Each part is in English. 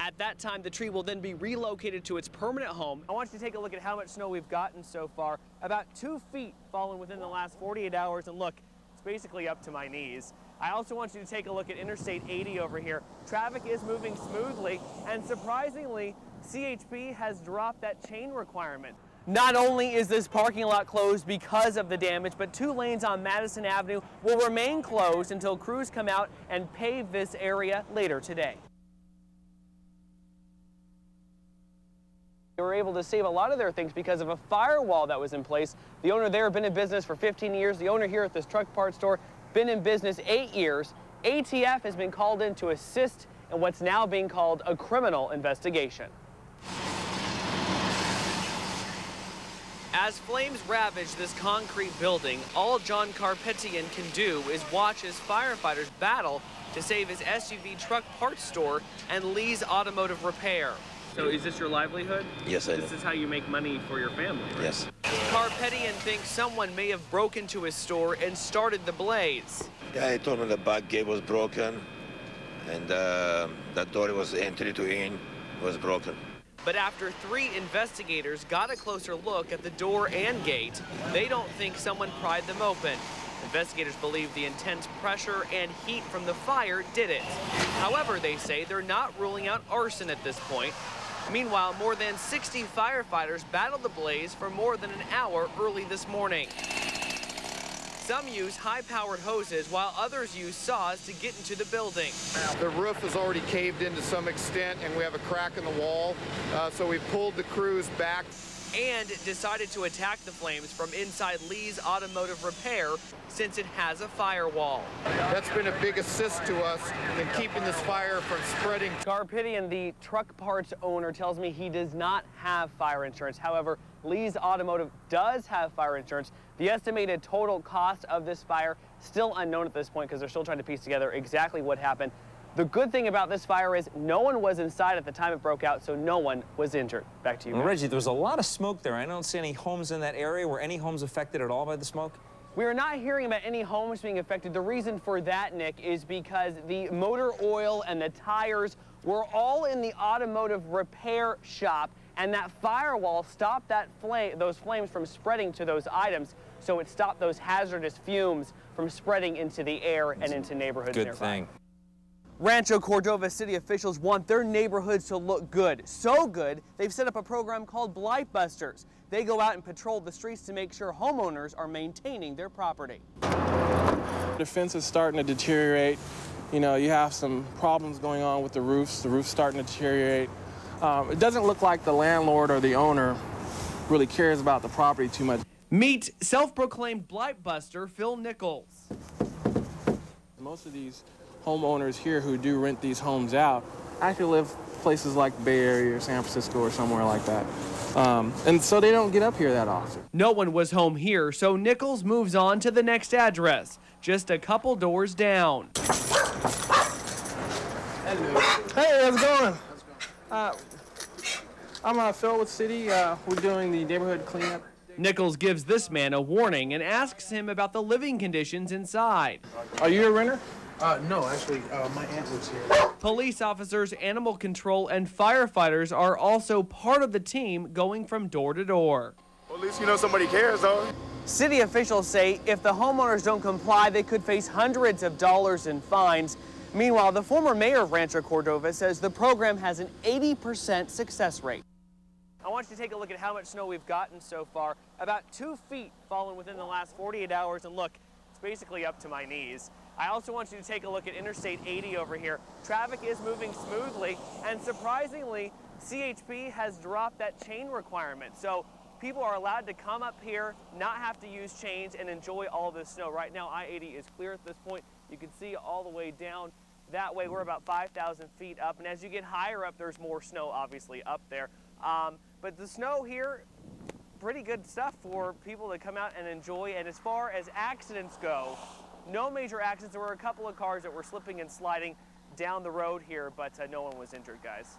At that time, the tree will then be relocated to its permanent home. I want you to take a look at how much snow we've gotten so far. About 2 feet fallen within the last 48 hours, and look, it's basically up to my knees. I also want you to take a look at Interstate 80 over here. Traffic is moving smoothly, and surprisingly, CHP has dropped that chain requirement. Not only is this parking lot closed because of the damage, but 2 lanes on Madison Avenue will remain closed until crews come out and pave this area later today. They were able to save a lot of their things because of a firewall that was in place. The owner there had been in business for 15 years. The owner here at this truck parts store been in business 8 years. ATF has been called in to assist in what's now being called a criminal investigation. As flames ravage this concrete building, all John Carpetian can do is watch as firefighters battle to save his SUV truck parts store and Lee's Automotive Repair. So is this your livelihood? Yes, I do. This is how you make money for your family, right? Yes. Carpetian thinks someone may have broken into his store and started the blaze. Yeah, he told me the back gate was broken and that door was entry to in was broken. But after 3 investigators got a closer look at the door and gate, they don't think someone pried them open. Investigators believe the intense pressure and heat from the fire did it. However, they say they're not ruling out arson at this point. Meanwhile, more than 60 firefighters battled the blaze for more than an hour early this morning. Some use high-powered hoses while others use saws to get into the building. The roof is already caved in to some extent and we have a crack in the wall, so we pulled the crews back. And decided to attack the flames from inside Lee's Automotive Repair since it has a firewall. That's been a big assist to us in keeping this fire from spreading. Carpetian, the truck parts owner, tells me he does not have fire insurance. However, Lee's Automotive does have fire insurance. The estimated total cost of this fire still unknown at this point because they're still trying to piece together exactly what happened. The good thing about this fire is no one was inside at the time it broke out, so no one was injured. Back to you, well, Reggie, there's a lot of smoke there. I don't see any homes in that area. Were any homes affected at all by the smoke? We are not hearing about any homes being affected. The reason for that, Nick, is because the motor oil and the tires were all in the automotive repair shop, and that firewall stopped those flames from spreading to those items, so it stopped those hazardous fumes from spreading into the air and into neighborhoods nearby. Good thing. Rancho Cordova city officials want their neighborhoods to look good. So good, they've set up a program called Blight Busters. They go out and patrol the streets to make sure homeowners are maintaining their property. The fence is starting to deteriorate. You know, you have some problems going on with the roofs. The roof's starting to deteriorate. It doesn't look like the landlord or the owner really cares about the property too much. Meet self-proclaimed Blight Buster Phil Nichols. Most of these homeowners here who do rent these homes out actually live places like Bay Area or San Francisco or somewhere like that. And so they don't get up here that often. No one was home here, so Nichols moves on to the next address, just a couple doors down. Hello. Hey, how's it going? I'm Phil with City. We're doing the neighborhood cleanup. Nichols gives this man a warning and asks him about the living conditions inside. Are you a renter? No, actually, my aunt lives here. Police officers, animal control, and firefighters are also part of the team going from door to door. Well, at least you know somebody cares, though. City officials say if the homeowners don't comply, they could face hundreds of dollars in fines. Meanwhile, the former mayor of Rancho Cordova says the program has an 80% success rate. I want you to take a look at how much snow we've gotten so far. About 2 feet fallen within the last 48 hours, and look, it's basically up to my knees. I also want you to take a look at Interstate 80 over here. Traffic is moving smoothly, and surprisingly, CHP has dropped that chain requirement. So people are allowed to come up here, not have to use chains, and enjoy all this snow. Right now, I-80 is clear at this point. You can see all the way down that way. We're about 5,000 feet up, and as you get higher up, there's more snow, obviously, up there. But the snow here, pretty good stuff for people to come out and enjoy. And as far as accidents go, no major accidents. There were a couple of cars that were slipping and sliding down the road here, but no one was injured, guys.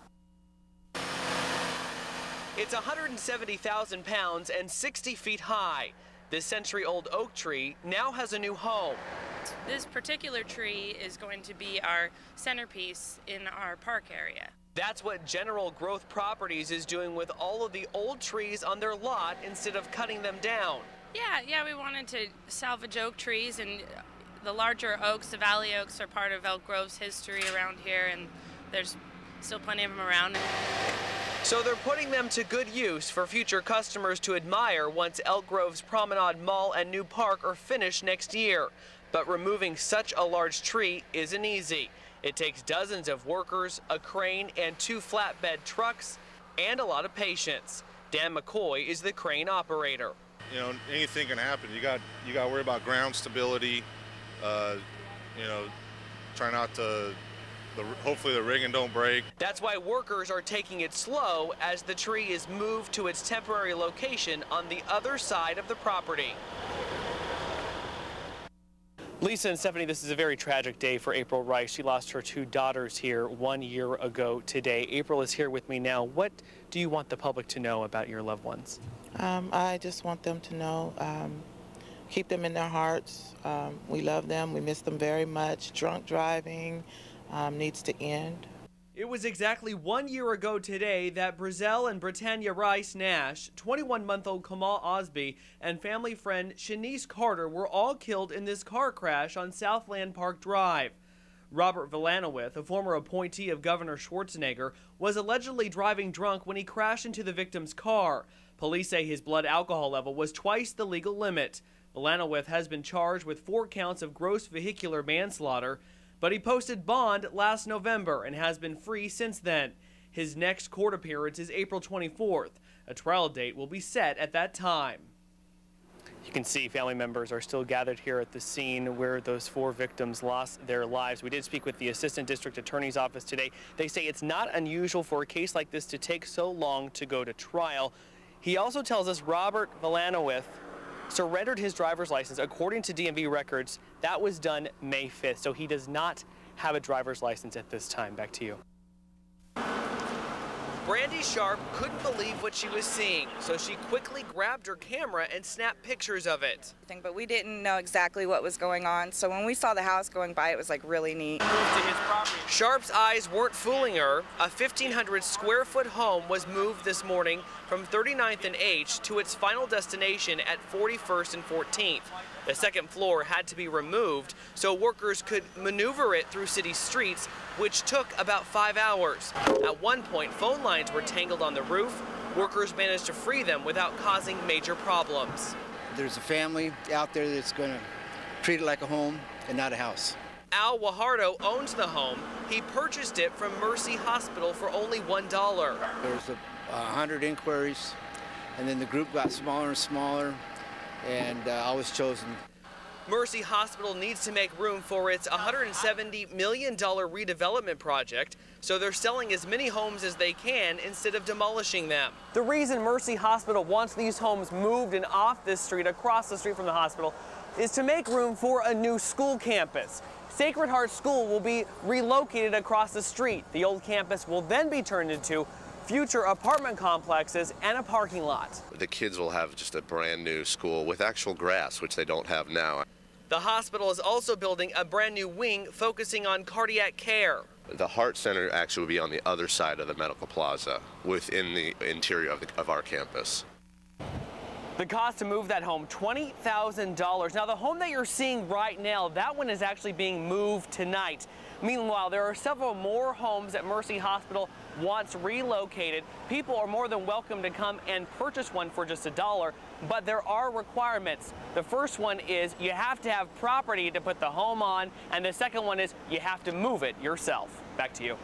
It's 170,000 pounds and 60 feet high. This century-old oak tree now has a new home. This particular tree is going to be our centerpiece in our park area. That's what General Growth Properties is doing with all of the old trees on their lot instead of cutting them down. Yeah, we wanted to salvage oak trees, and the larger oaks, the valley oaks, are part of Elk Grove's history around here, and there's still plenty of them around. So they're putting them to good use for future customers to admire once Elk Grove's Promenade Mall and new park are finished next year. But removing such a large tree isn't easy. It takes dozens of workers, a crane, and 2 flatbed trucks, and a lot of patience. Dan McCoy is the crane operator. You know, anything can happen. You got to worry about ground stability. You know, try not to. Hopefully the rigging don't break. That's why workers are taking it slow as the tree is moved to its temporary location on the other side of the property. Lisa and Stephanie, this is a very tragic day for April Rice. She lost her 2 daughters here 1 year ago today. April is here with me now. What do you want the public to know about your loved ones? I just want them to know, keep them in their hearts. We love them. We miss them very much. Drunk driving needs to end. It was exactly 1 year ago today that Brazil and Britannia Rice Nash, 21-month-old Kamal Osby, and family friend Shanice Carter were all killed in this car crash on Southland Park Drive. Robert Villanowith, a former appointee of Governor Schwarzenegger, was allegedly driving drunk when he crashed into the victim's car. Police say his blood alcohol level was twice the legal limit. Villanowith has been charged with 4 counts of gross vehicular manslaughter, but he posted bond last November and has been free since then. His next court appearance is April 24th. A trial date will be set at that time. You can see family members are still gathered here at the scene where those 4 victims lost their lives. We did speak with the Assistant District Attorney's Office today. They say it's not unusual for a case like this to take so long to go to trial. He also tells us Robert Villanowith surrendered his driver's license. According to DMV records, that was done May 5th, so he does not have a driver's license at this time. Back to you. Brandy Sharp couldn't believe what she was seeing, so she quickly grabbed her camera and snapped pictures of it. But we didn't know exactly what was going on, so when we saw the house going by, it was like really neat. Sharp's eyes weren't fooling her. A 1,500 square foot home was moved this morning from 39th and H to its final destination at 41st and 14th. The second floor had to be removed so workers could maneuver it through city streets, which took about 5 hours. At one point, phone lines were tangled on the roof. Workers managed to free them without causing major problems. There's a family out there that's going to treat it like a home and not a house. Al Wajardo owns the home. He purchased it from Mercy Hospital for only $1. There was 100 inquiries, and then the group got smaller and smaller, and I was chosen. Mercy Hospital needs to make room for its $170 million redevelopment project, so they're selling as many homes as they can instead of demolishing them. The reason Mercy Hospital wants these homes moved and off this street, across the street from the hospital, is to make room for a new school campus. Sacred Heart School will be relocated across the street. The old campus will then be turned into future apartment complexes and a parking lot. The kids will have just a brand new school with actual grass, which they don't have now. The hospital is also building a brand new wing focusing on cardiac care. The Heart Center actually will be on the other side of the medical plaza within the interior of our campus. The cost to move that home, $20,000. Now, the home that you're seeing right now, that one is actually being moved tonight. Meanwhile, there are several more homes that Mercy Hospital wants relocated. People are more than welcome to come and purchase one for just $1, but there are requirements. The first one is you have to have property to put the home on, and the second one is you have to move it yourself. Back to you.